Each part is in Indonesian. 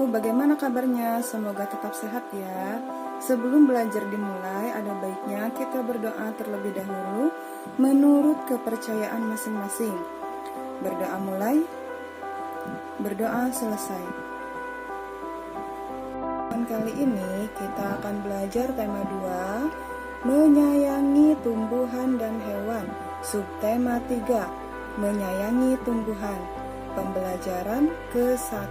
bagaimana kabarnya? Semoga tetap sehat ya. Sebelum belajar dimulai, ada baiknya kita berdoa terlebih dahulu menurut kepercayaan masing-masing. Berdoa mulai, berdoa selesai. Kali ini kita akan belajar tema 2, menyayangi tumbuhan dan hewan. Subtema 3, menyayangi tumbuhan. Pembelajaran ke-1.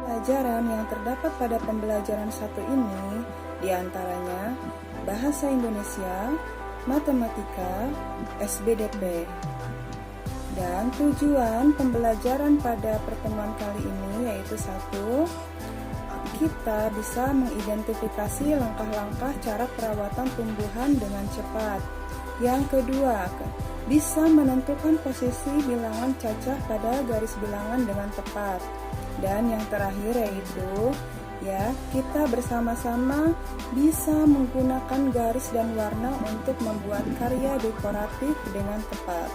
Pelajaran yang terdapat pada pembelajaran 1 ini diantaranya Bahasa Indonesia, Matematika, SBDP. Dan tujuan pembelajaran pada pertemuan kali ini yaitu 1, kita bisa mengidentifikasi langkah-langkah cara perawatan tumbuhan dengan cepat. Yang kedua, bisa menentukan posisi bilangan cacah pada garis bilangan dengan tepat. Dan yang terakhir yaitu kita bersama-sama bisa menggunakan garis dan warna untuk membuat karya dekoratif dengan tepat.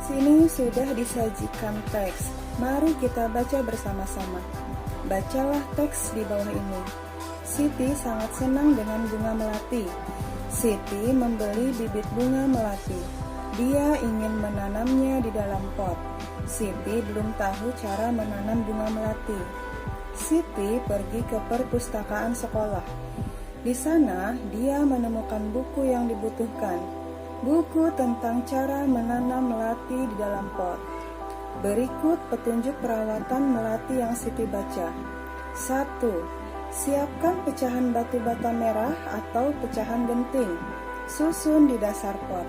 Sini sudah disajikan teks. Mari kita baca bersama-sama. Bacalah teks di bawah ini. Siti sangat senang dengan bunga melati. Siti membeli bibit bunga melati. Dia ingin menanamnya di dalam pot. Siti belum tahu cara menanam bunga melati. Siti pergi ke perpustakaan sekolah. Di sana, dia menemukan buku yang dibutuhkan. Buku tentang cara menanam melati di dalam pot. Berikut petunjuk perawatan melati yang Siti baca. 1. Siapkan pecahan batu bata merah atau pecahan genting. Susun di dasar pot.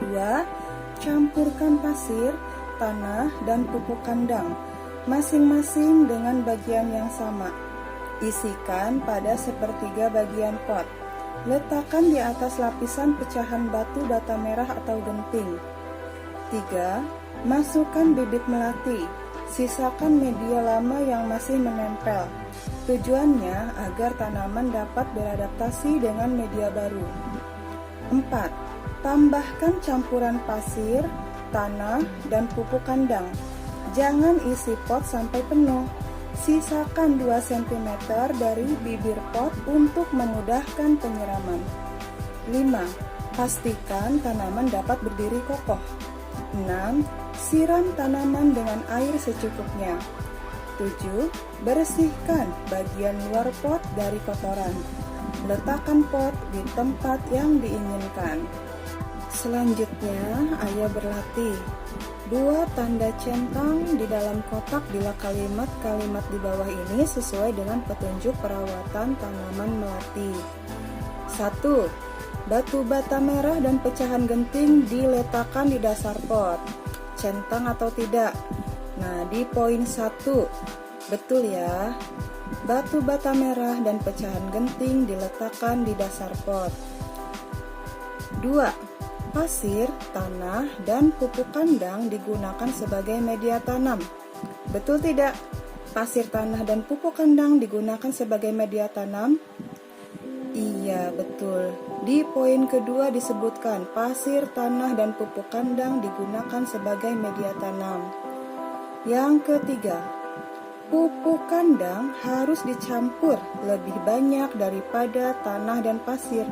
2. Campurkan pasir, tanah, dan pupuk kandang, masing-masing dengan bagian yang sama. Isikan pada sepertiga bagian pot. Letakkan di atas lapisan pecahan batu bata merah atau genting. 3. Masukkan bibit melati. Sisakan media lama yang masih menempel. Tujuannya agar tanaman dapat beradaptasi dengan media baru. 4. Tambahkan campuran pasir, tanah, dan pupuk kandang. Jangan isi pot sampai penuh. Sisakan 2 cm dari bibir pot untuk memudahkan penyiraman. 5. Pastikan tanaman dapat berdiri kokoh. 6. Siram tanaman dengan air secukupnya. 7. Bersihkan bagian luar pot dari kotoran. Letakkan pot di tempat yang diinginkan. Selanjutnya, Ayah berlatih. Buat tanda centang di dalam kotak bila kalimat-kalimat di bawah ini sesuai dengan petunjuk perawatan tanaman melati. 1. Batu bata merah dan pecahan genting diletakkan di dasar pot. Centang atau tidak? Nah, di poin 1, betul ya. Batu bata merah dan pecahan genting diletakkan di dasar pot. 2. Pasir, tanah, dan pupuk kandang digunakan sebagai media tanam. Betul tidak? Pasir, tanah, dan pupuk kandang digunakan sebagai media tanam? Iya, betul. Di poin kedua disebutkan pasir, tanah, dan pupuk kandang digunakan sebagai media tanam. Yang ketiga, pupuk kandang harus dicampur lebih banyak daripada tanah dan pasir.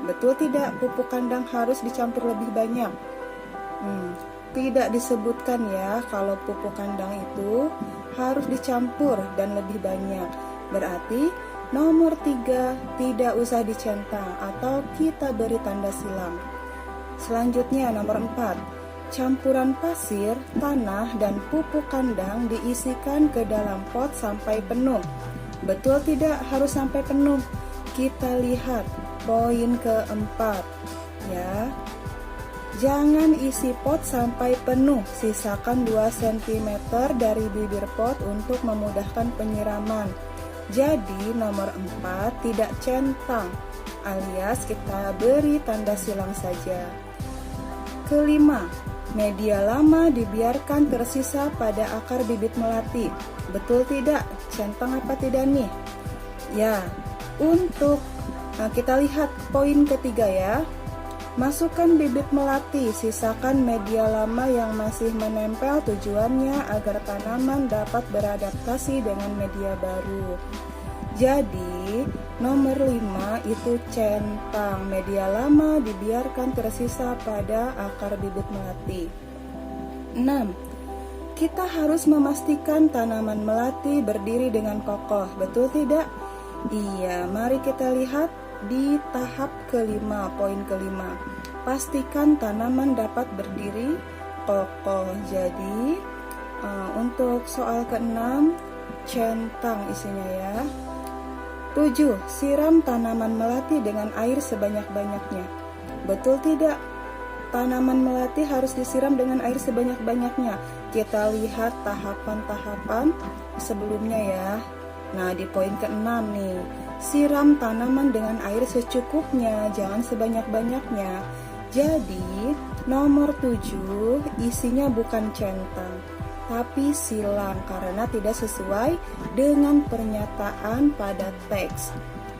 Betul tidak pupuk kandang harus dicampur lebih banyak? Tidak disebutkan ya kalau pupuk kandang itu harus dicampur dan lebih banyak. Berarti nomor 3 tidak usah dicentang atau kita beri tanda silang. Selanjutnya nomor 4. Campuran pasir, tanah, dan pupuk kandang diisikan ke dalam pot sampai penuh. Betul tidak harus sampai penuh? Kita lihat poin keempat ya. Jangan isi pot sampai penuh. Sisakan 2 cm dari bibir pot untuk memudahkan penyiraman. Jadi nomor 4 tidak centang, alias kita beri tanda silang saja. Kelima, media lama dibiarkan tersisa pada akar bibit melati. Betul tidak? Centang apa tidak nih? Ya, untuk kita lihat poin ketiga ya. Masukkan bibit melati, sisakan media lama yang masih menempel, tujuannya agar tanaman dapat beradaptasi dengan media baru. Jadi, nomor 5 itu centang. Media lama dibiarkan tersisa pada akar bibit melati. 6. Kita harus memastikan tanaman melati berdiri dengan kokoh, betul tidak? Iya, mari kita lihat di tahap kelima, poin kelima. Pastikan tanaman dapat berdiri kokoh. Jadi, untuk soal ke-6, centang isinya ya. 7. Siram tanaman melati dengan air sebanyak-banyaknya. Betul tidak? Tanaman melati harus disiram dengan air sebanyak-banyaknya. Kita lihat tahapan-tahapan sebelumnya ya. Nah, di poin ke-6 nih, siram tanaman dengan air secukupnya, jangan sebanyak-banyaknya. Jadi, nomor 7 isinya bukan centang, tapi silang karena tidak sesuai dengan pernyataan pada teks.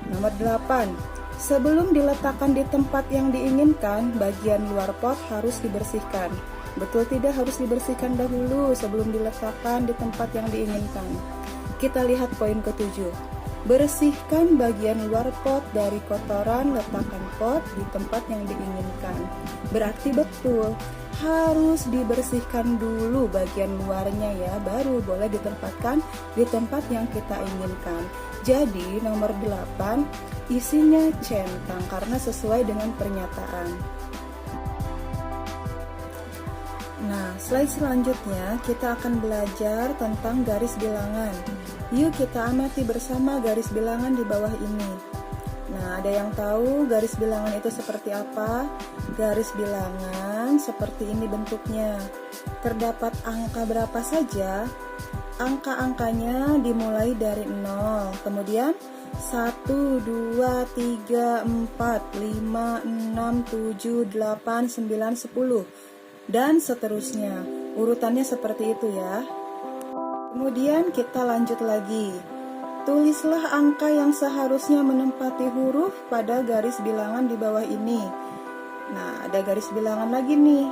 Nomor 8, sebelum diletakkan di tempat yang diinginkan, bagian luar pot harus dibersihkan. Betul tidak, harus dibersihkan dahulu sebelum diletakkan di tempat yang diinginkan. Kita lihat poin ke-7. Bersihkan bagian luar pot dari kotoran, letakkan pot di tempat yang diinginkan. Berarti betul, harus dibersihkan dulu bagian luarnya ya, baru boleh ditempatkan di tempat yang kita inginkan. Jadi nomor 8 isinya centang karena sesuai dengan pernyataan. Nah, slide selanjutnya kita akan belajar tentang garis bilangan. Yuk kita amati bersama garis bilangan di bawah ini. Nah, ada yang tahu garis bilangan itu seperti apa? Garis bilangan seperti ini bentuknya. Terdapat angka berapa saja? Angka-angkanya dimulai dari 0. Kemudian 1, 2, 3, 4, 5, 6, 7, 8, 9, 10 dan seterusnya. Urutannya seperti itu ya. Kemudian kita lanjut lagi. Tulislah angka yang seharusnya menempati huruf pada garis bilangan di bawah ini. Nah, ada garis bilangan lagi nih.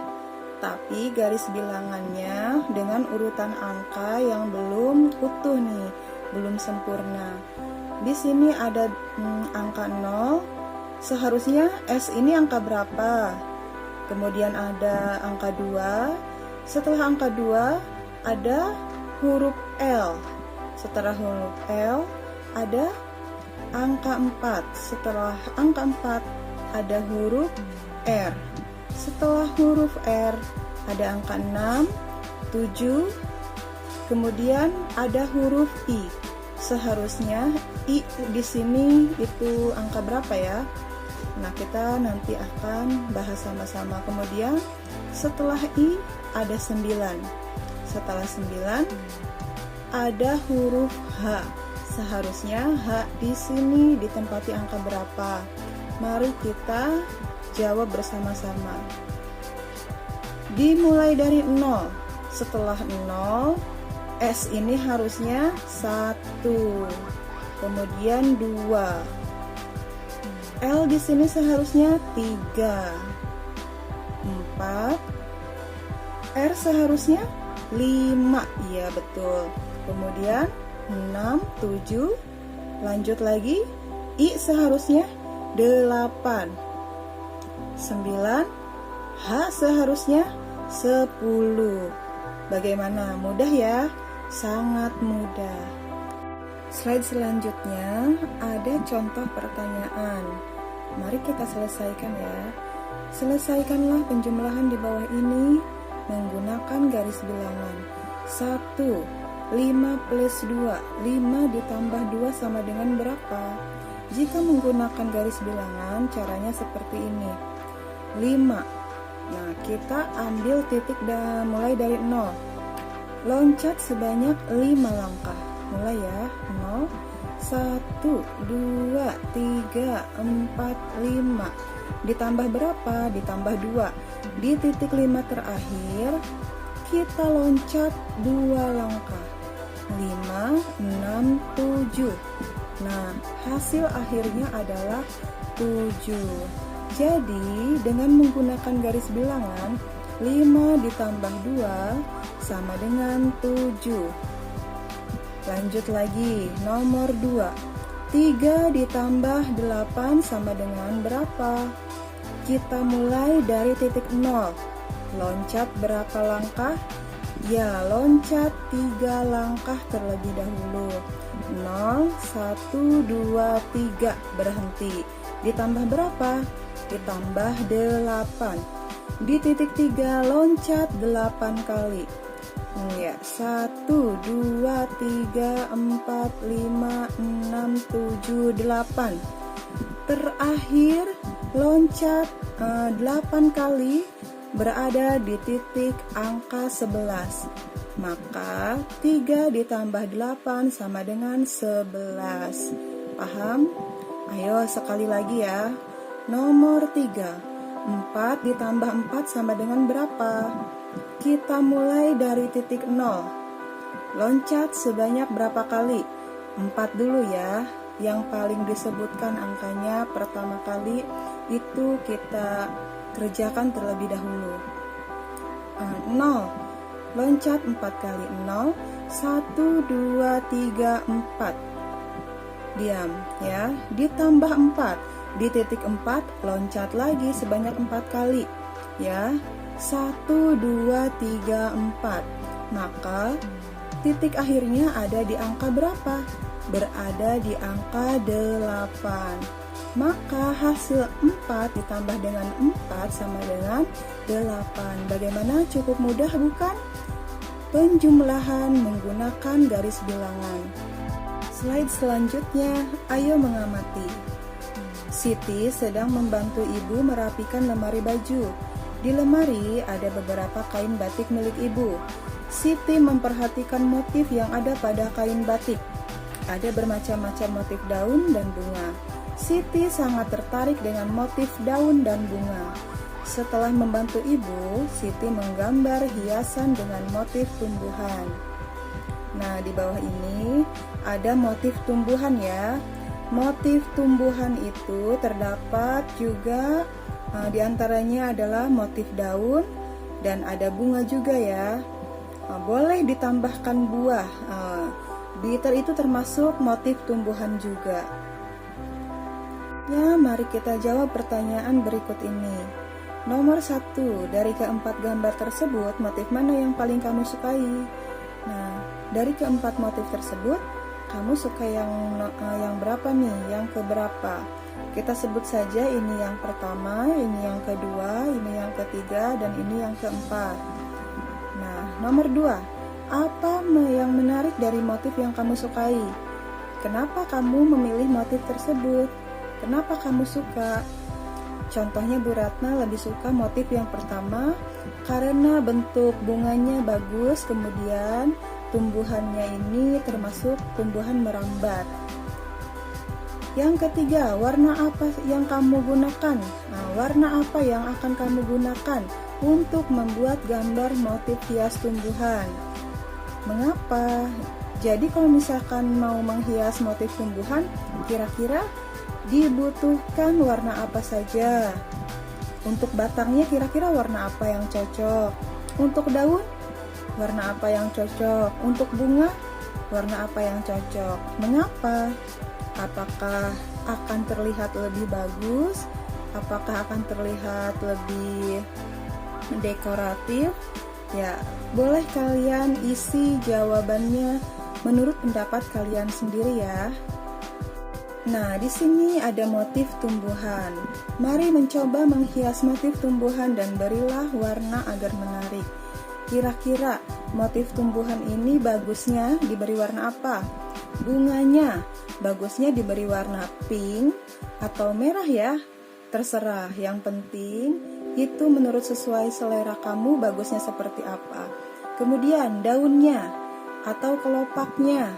Tapi garis bilangannya dengan urutan angka yang belum utuh nih, belum sempurna. Di sini ada angka 0. Seharusnya S ini angka berapa? Kemudian ada angka 2. Setelah angka 2 ada huruf L. Setelah huruf L ada angka 4. Setelah angka 4 ada huruf R. Setelah huruf R ada angka 6, 7. Kemudian ada huruf I. Seharusnya I di sini itu angka berapa ya? Nah, kita nanti akan bahas sama-sama. Kemudian setelah I ada 9. Setelah 9 ada huruf H. Seharusnya H di sini ditempati angka berapa? Mari kita jawab bersama-sama. Dimulai dari 0. Setelah 0, S ini harusnya 1. Kemudian 2. L di sini seharusnya 3, 4, R seharusnya 5, iya betul. Kemudian 6, 7, lanjut lagi, I seharusnya 8, 9, H seharusnya 10. Bagaimana? Mudah ya? Sangat mudah. Slide selanjutnya ada contoh pertanyaan. Mari kita selesaikan ya. Selesaikanlah penjumlahan di bawah ini menggunakan garis bilangan. 1. 5 plus 2. 5 ditambah 2 sama dengan berapa? Jika menggunakan garis bilangan, caranya seperti ini. 5. Nah, kita ambil titik mulai dari 0. Loncat sebanyak 5 langkah. Mulai ya. 0, 1, 2, 3, 4, 5. Ditambah berapa? Ditambah 2. Di titik 5 terakhir, kita loncat 2 langkah. 5, 6, 7. Nah, hasil akhirnya adalah 7. Jadi, dengan menggunakan garis bilangan, 5 ditambah 2 sama dengan 7. Lanjut lagi, nomor 2. 3 ditambah 8 sama dengan berapa? Kita mulai dari titik 0. Loncat berapa langkah? Ya, loncat 3 langkah terlebih dahulu. 0, 1, 2, 3, berhenti. Ditambah berapa? Ditambah 8. Di titik 3 loncat 8 kali. Ya, 1, 2, 3, 4, 5, 6, 7, 8. Terakhir loncat 8 kali berada di titik angka 11. Maka 3 ditambah 8 sama dengan 11. Paham? Ayo sekali lagi ya. Nomor 3. 4 ditambah 4 sama dengan berapa? Kita mulai dari titik 0. Loncat sebanyak berapa kali? 4 dulu ya. Yang paling disebutkan angkanya pertama kali itu kita kerjakan terlebih dahulu. 0. Loncat 4 kali. 0, 1, 2, 3, 4. Diam ya. Ditambah 4. Di titik 4 loncat lagi sebanyak 4 kali ya. 1, 2, 3, 4. Maka titik akhirnya ada di angka berapa? Berada di angka 8. Maka hasil 4 ditambah dengan 4 sama dengan 8. Bagaimana? Cukup mudah bukan? Penjumlahan menggunakan garis bilangan. Slide selanjutnya, ayo mengamati. Siti sedang membantu ibu merapikan lemari baju. Di lemari ada beberapa kain batik milik ibu. Siti memperhatikan motif yang ada pada kain batik. Ada bermacam-macam motif daun dan bunga. Siti sangat tertarik dengan motif daun dan bunga. Setelah membantu ibu, Siti menggambar hiasan dengan motif tumbuhan. Nah, di bawah ini ada motif tumbuhan ya. Motif tumbuhan itu terdapat juga di antaranya adalah motif daun dan ada bunga juga ya. Boleh ditambahkan buah. Bitter itu termasuk motif tumbuhan juga. Ya, mari kita jawab pertanyaan berikut ini. Nomor 1, dari keempat gambar tersebut, motif mana yang paling kamu sukai? Nah, dari keempat motif tersebut, kamu suka yang berapa nih? Yang keberapa? Kita sebut saja ini yang pertama, ini yang kedua, ini yang ketiga, dan ini yang keempat. Nah, nomor 2, apa yang menarik dari motif yang kamu sukai? Kenapa kamu memilih motif tersebut? Kenapa kamu suka? Contohnya Bu Ratna lebih suka motif yang pertama karena bentuk bunganya bagus, kemudian tumbuhannya ini termasuk tumbuhan merambat. Yang ketiga, warna apa yang kamu gunakan? Nah, warna apa yang akan kamu gunakan untuk membuat gambar motif hias tumbuhan? Mengapa? Jadi kalau misalkan mau menghias motif tumbuhan, kira-kira dibutuhkan warna apa saja? Untuk batangnya kira-kira warna apa yang cocok? Untuk daun, warna apa yang cocok? Untuk bunga, warna apa yang cocok? Mengapa? Apakah akan terlihat lebih bagus? Apakah akan terlihat lebih dekoratif? Ya, boleh kalian isi jawabannya menurut pendapat kalian sendiri ya. Nah, di sini ada motif tumbuhan. Mari mencoba menghias motif tumbuhan dan berilah warna agar menarik. Kira-kira motif tumbuhan ini bagusnya diberi warna apa? Bunganya bagusnya diberi warna pink atau merah ya? Terserah, yang penting itu menurut sesuai selera kamu bagusnya seperti apa. Kemudian daunnya atau kelopaknya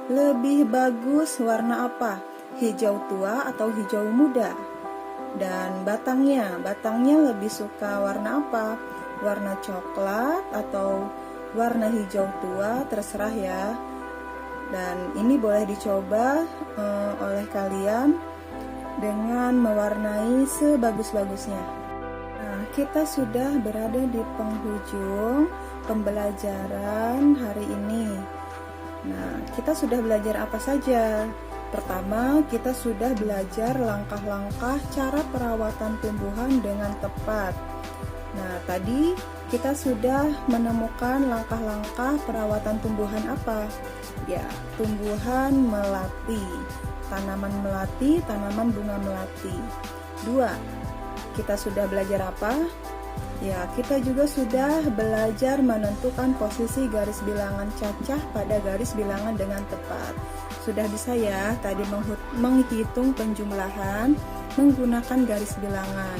lebih bagus warna apa? Hijau tua atau hijau muda? Dan batangnya lebih suka warna apa? Warna coklat atau warna hijau tua? Terserah ya. Dan ini boleh dicoba oleh kalian dengan mewarnai sebagus-bagusnya. Nah, kita sudah berada di penghujung pembelajaran hari ini. Nah, kita sudah belajar apa saja? Pertama, kita sudah belajar langkah-langkah cara perawatan tumbuhan dengan tepat. Nah, tadi kita sudah menemukan langkah-langkah perawatan tumbuhan apa? Ya, tumbuhan melati. Tanaman melati, tanaman bunga melati. 2. Kita sudah belajar apa? Ya, kita juga sudah belajar menentukan posisi garis bilangan cacah pada garis bilangan dengan tepat. Sudah bisa ya tadi menghitung penjumlahan menggunakan garis bilangan.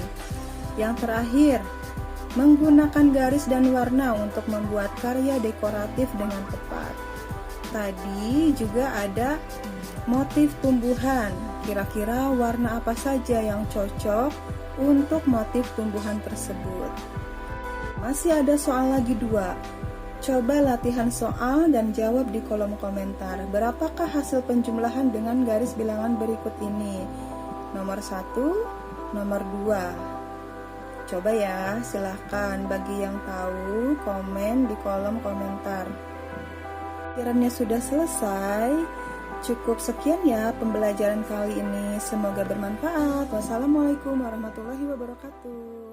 Yang terakhir, menggunakan garis dan warna untuk membuat karya dekoratif dengan tepat. Tadi juga ada motif tumbuhan. Kira-kira warna apa saja yang cocok untuk motif tumbuhan tersebut? Masih ada soal lagi 2. Coba latihan soal dan jawab di kolom komentar. Berapakah hasil penjumlahan dengan garis bilangan berikut ini? Nomor 1, nomor 2. Coba ya, silahkan bagi yang tahu komen di kolom komentar. Kiranya sudah selesai. Cukup sekian ya pembelajaran kali ini. Semoga bermanfaat. Wassalamualaikum warahmatullahi wabarakatuh.